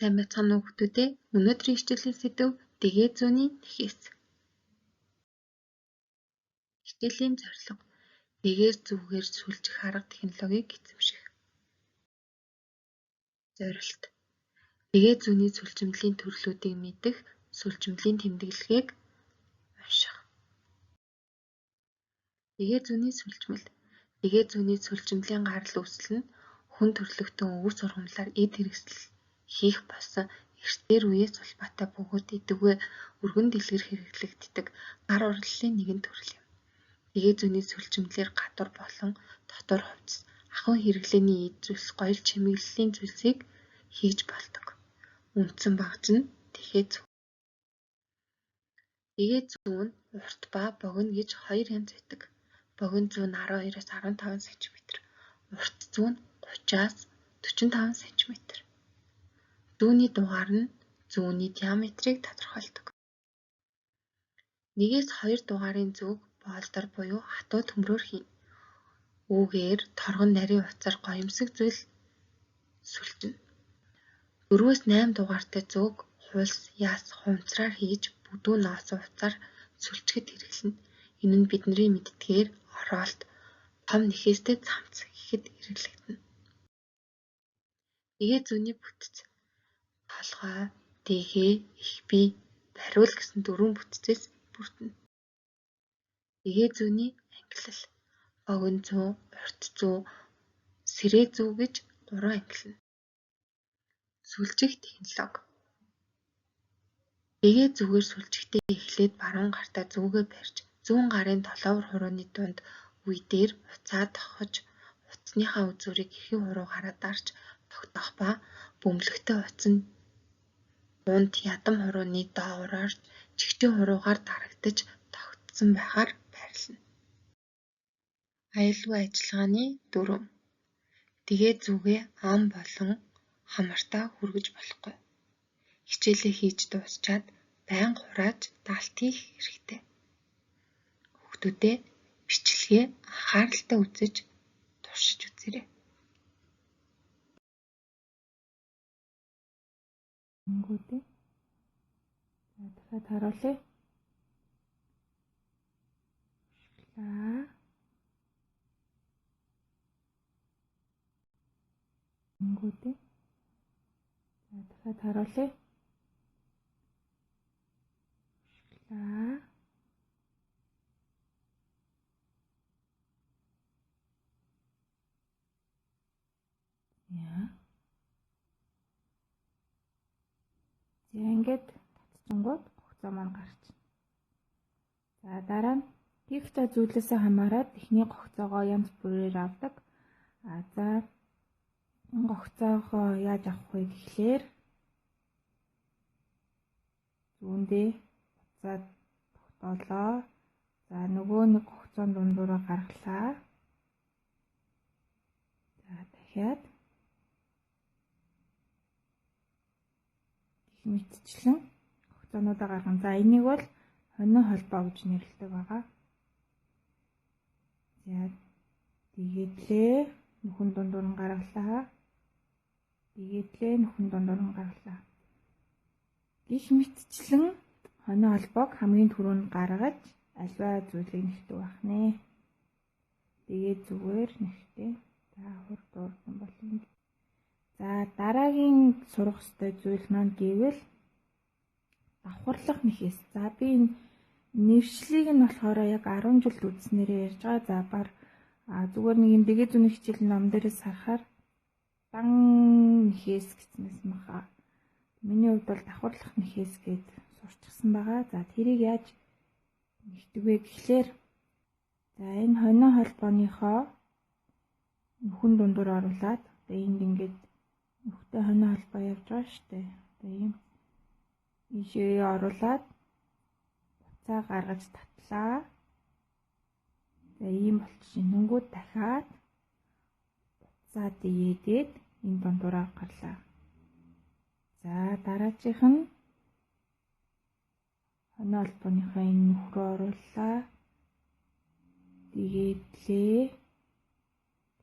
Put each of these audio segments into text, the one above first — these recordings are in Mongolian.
Сайн байцгаана уу хүүхдүүдээ. Өнөөдрийн хичээлийн сэдэв дэгээ зүүнний нэхээс. Хичээлийн зорилго дэгээр зүгээр сүлжих арга технологиг эзэмших. Зорилт дэгээ зүүнний сүлжимлийн төрлүүдийг мэдэх, сүлжимлийн тэмдэглэгийг унших. Дэгээ зүүнний сүлжмэл дэгээ зүүнний сүлжимлийн гарал үүсэл нь хүн төрөлхтөн өвөр сургамлаар эд хэрэгсэл хийх болсон эртээр үеэс улбаатай бөгөөд эдүгэ өргөн дэлгэр хэрэглэгддэг гар урлалын нэгэн төрөл юм. Дэгээ зүүнний сүлжимлэр гадуур болон дотор хувцас ахуйн хэрэглээний эд зүйлс гоёл чимэглэлийн зүйлсийг хийж болдог. Үндсэн багж нь дэгээ зүүн. Дэгээ зүүн урт ба богино гэж хоёр янз байдаг. Богино зүүн 12-аас 15 см, урт зүүн 30-аас 45 см. Зүүнний дугаар нь зүүнний диаметрийг тодорхойлдог. 1-ээс 2 дугаарын зүг боолдор буюу хатуу төмрөөр хийн. Үүгээр торгон нарийн утсаар гоёмсог зүйл сүлжинэ. 4-ээс 8 дугаартай зүг хулс, яс, хувцраар хийж бүдүүн ноосоо утсаар сүлжихэд хэрэглэнэ. Энэ нь бидний мэддгээр ороолт, том нэхээстэй цамц гэхэд хэрэглэгдэнэ. Дэгээ зүүнний бүтэц толгой, дэгээ, их бие, бариул гэсэн 4 бүтцээс бүрдэнэ. Дэгээ зүүнний ангилал богино зүү, урт зүү, сэрээ зүү гэж 3 ангилна. Сүлжих технологи дэгээ зүгээр сүлжихдээ эхлээд баруун гартаа зүгээ барьж зүүн гарын толгойр хурууны дунд үе дээр уцаа тохож утасныхаа үзүүрийг эрхий хуруугаараа дарж тогтоох ба бөмбөлөгтэй утас нь дунд ядам хурууны доогуураар чигтийн хуруугаар дарагдаж тогтсон байхаар байрлана. Аюулгүй ажиллагааны дүрэм дэгээ зүгээ ам болон хамартаа хүргэж болохгүй. Хичээлээ хийж дуусчаад байнга хурааж даалт хийх хэрэгтэй. Хүүхдүүдээ бичлэгээ анхааралтай үзэж туршиж үзээрэй. Ингүүдээ. За дахиад харуулъя. Шглаа. Ингүүдээ. За дахиад харуулъя. Шглаа. Яа. За ингээд татчихгонгууд хугацаа маань гарч. За дараа нь хийх цаа зүйлээсээ хамаарат эхний гогцоогоо янз бүрээр авдаг. За гогцоогоо яаж авах вэ гэхлээр зүүндээ буцаад тогтоолоо. За нөгөө нэг гогцоон дундуура гаргалаа. За дахиад их мэтчлэн гогцоонуудаа гаргана. За энийг бол хонин холбоо гэж нэрлэдэг байгаа. За дийгэдлээ нөхөн дундуур нь гаргалаа. Дийгэдлээ нөхөн дундуур нь гаргалаа. Гих мэтчлэн хонин холбоог хамгийн түрүүнд гаргаж альва зүйлийг нэхдэг байх нэ. Тэгээд зүгээр нэхтэй. За хурд урдан болно. За дараагийн сурах ёстой зүйл маань гэвэл давхарлах нэхээс. За би энэ нэршлиг нь болохоор яг 10 жилд үзснээрээ ярьж байгаа. За бар зүгээр нэг юм дэгээ зүүнний хичээл ном дээрээс харахаар дан нэхээс гэснээс мага. Миний хувьд бол давхарлах нэхээс гээд сурчсан байгаа. За тэрийг яаж нэгтгэв вэ гэхлээр за энэ хонин холбооныхоо нөхөн дундуур оруулаад энд ингээд нөхтэй хонин холбоо явж байгаа шүү дээ. Ийм ийшээ оруулаад буцаа гаргаж татлаа. За ийм болчихно. Нүнгүүд дахиад буцаа дийгээд энэ дундуураа гарлаа. За дараачих нь хонин холбооныхоо энэ нүх рүү орууллаа. Дийгээдлээ.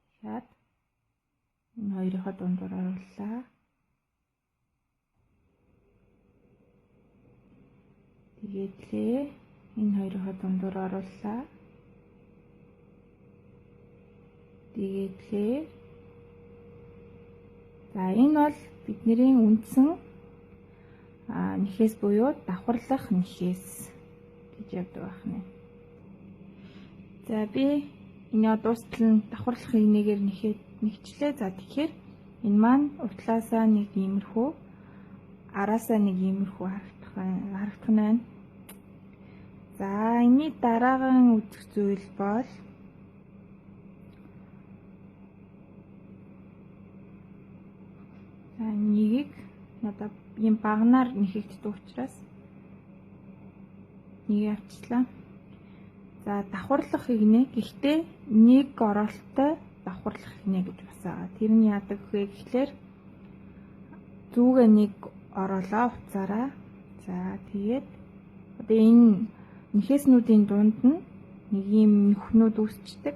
Дахиад энэ хоёрынхоо дундуур орууллаа. Тэгээд энэ хоёроо дундуур орууллаа. Тэгээд за энэ бол бидний үндсэн нэхээс буюу давхарлах нэхээс гэж явдаг байна. За би энэ дуустал нь давхарлах нэгээр нэгчлээ. За тэгэхээр энэ маань уртлаасаа нэг иймэрхүү, араасаа нэг иймэрхүү харагдах нь байна. За энэний дараагийн үзэх зүйл бол нэгийг надад ийм багнаар нэхэгддэг учраас нэг авчлаа. За давхарлах игнэ. Гэхдээ нэг оролттой давхарлах игнэ гэж бас байгаа. Тэр нь яадаг вэ гэхлээр зүүгээ нэг ороолоо уцаараа. За тэгээд одоо энэ нэхээснүүдийн дунд нь нэг юм нөхнүүд үүсчдэг.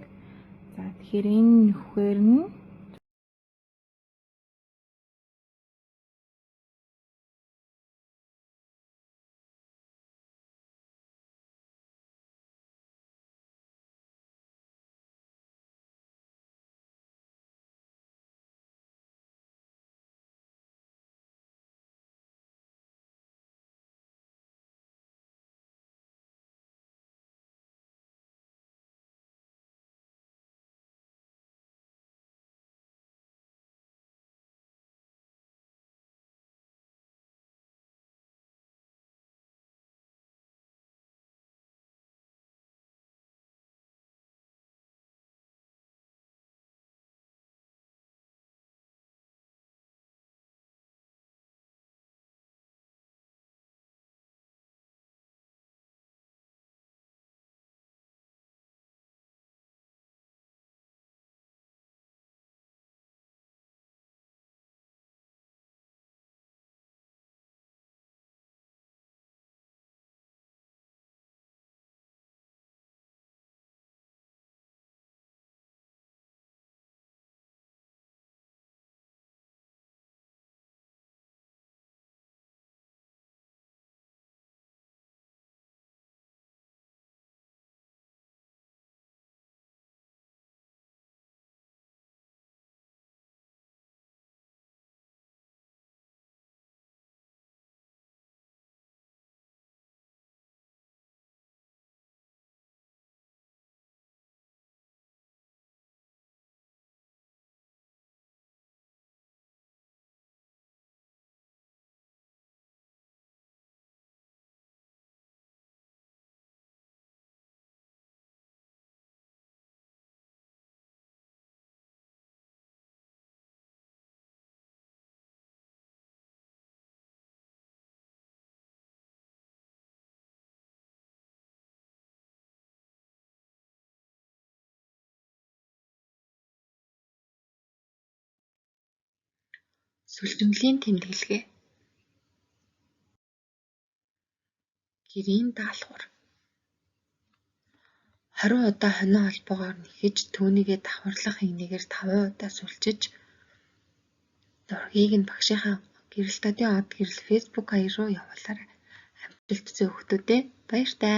За тэгэхээр энэ нөхөр нь Сүлжмэлийн тэмдэглэгээ. Гэрийн даалгавар. 20 удаа хонио холбоогоор нэхэж түүнийгээ давхарлах игнэгээр 5 удаа сүлжиж зургийг нь багшийнхаа гэрэл додын од гэрэл фэйсбүүк хаяг руу явуулаарай. Амжилт хүсье хүүхдүүдээ. Баяртай.